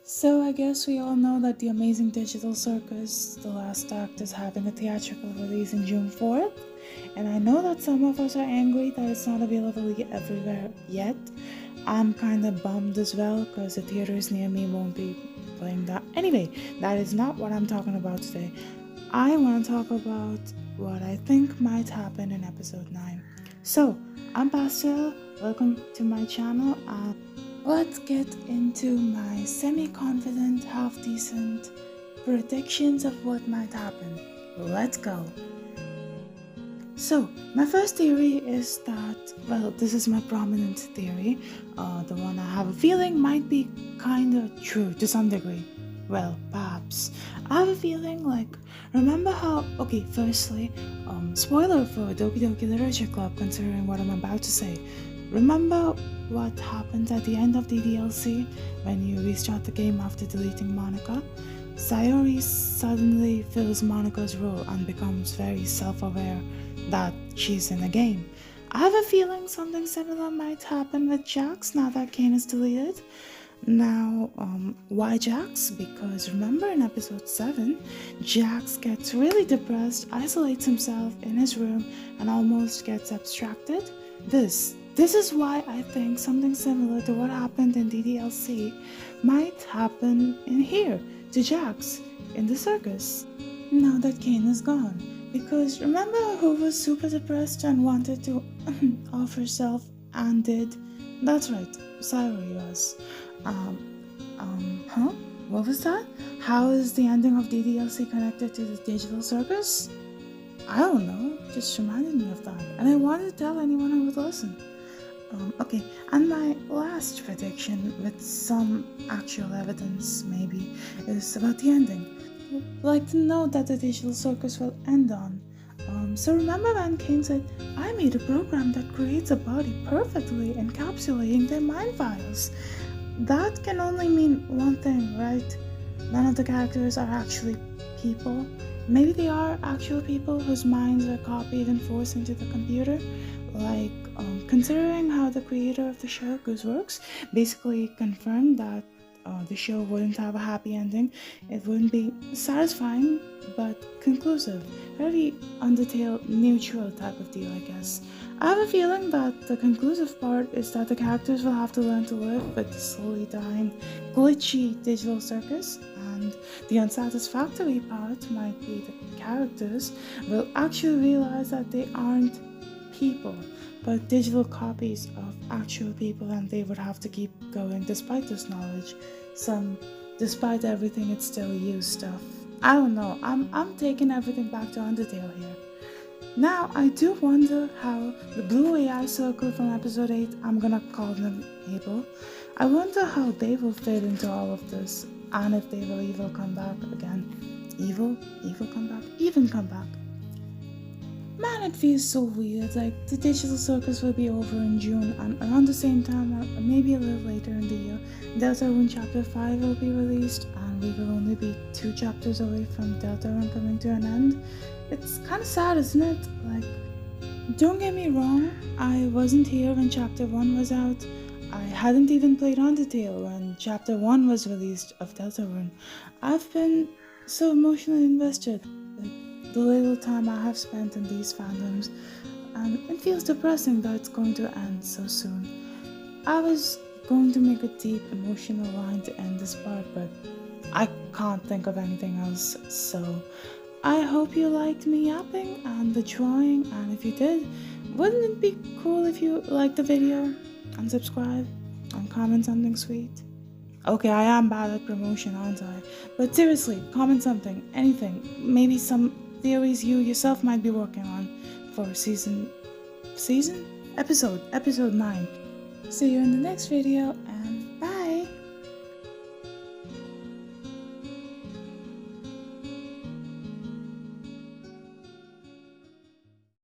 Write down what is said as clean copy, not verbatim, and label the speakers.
Speaker 1: So I guess we all know that the Amazing Digital Circus, the last act, is having a theatrical release in June 4th. And I know that some of us are angry that it's not available everywhere yet. I'm kind of bummed as well because the theaters near me won't be playing that. Anyway, that is not what I'm talking about today. I want to talk about what I think might happen in episode 9. So, I'm Pastel. Welcome to my channel. Let's get into my semi-confident, half-decent predictions of what might happen. Let's go. So, my first theory is that, well, this is my prominent theory, the one I have a feeling might be kinda true to some degree. Well, perhaps. I have a feeling remember how, firstly, spoiler for Doki Doki Literature Club considering what I'm about to say. Remember what happened at the end of the DLC when you restart the game after deleting Monica? Sayori suddenly fills Monica's role and becomes very self-aware that she's in a game. I have a feeling something similar might happen with Jax now that Kane is deleted. Now, why Jax? Because remember in episode 7, Jax gets really depressed, isolates himself in his room, and almost gets abstracted. This is why I think something similar to what happened in DDLC might happen in here to Jax in the circus now that Kane is gone. Because remember who was super depressed and wanted to off herself and did? That's right, Sayori was. What was that? How is the ending of DDLC connected to the digital circus? I don't know, just reminded me of that. And I wanted to tell anyone who would listen. And my last prediction, with some actual evidence maybe, is about the ending. Like the note that the digital circus will end on. So remember when Kane said, I made a program that creates a body perfectly encapsulating their mind files. That can only mean one thing, right? None of the characters are actually people. Maybe they are actual people whose minds are copied and forced into the computer. Considering how the creator of the show, Gooseworks, basically confirmed that the show wouldn't have a happy ending, it wouldn't be satisfying but conclusive. Very Undertale neutral type of deal, I guess. I have a feeling that the conclusive part is that the characters will have to learn to live with the slowly dying, glitchy digital circus, and the unsatisfactory part might be the characters will actually realize that they aren't people, but digital copies of actual people, and they would have to keep going despite this knowledge. Despite everything, it's still you stuff. I don't know, I'm taking everything back to Undertale here. Now, I do wonder how the Blue AI Circle from episode 8, I'm gonna call them Able, I wonder how they will fit into all of this, and if they will even come back again. Evil come back? Even come back. Man, it feels so weird, like the digital circus will be over in June, and around the same time, or maybe a little later in the year, Deltarune Chapter 5 will be released, and we will only be 2 chapters away from Deltarune coming to an end. It's kind of sad, isn't it? Don't get me wrong, I wasn't here when Chapter 1 was out. I hadn't even played Undertale when Chapter 1 was released of Deltarune. I've been so emotionally invested. The little time I have spent in these fandoms, and it feels depressing that it's going to end so soon. I was going to make a deep emotional line to end this part, but I can't think of anything else, so I hope you liked me yapping and the drawing, and if you did, wouldn't it be cool if you liked the video and subscribe and comment something sweet? Okay, I am bad at promotion, aren't I? But seriously, comment something, anything, maybe some theories you yourself might be working on for episode 9. See you in the next video, and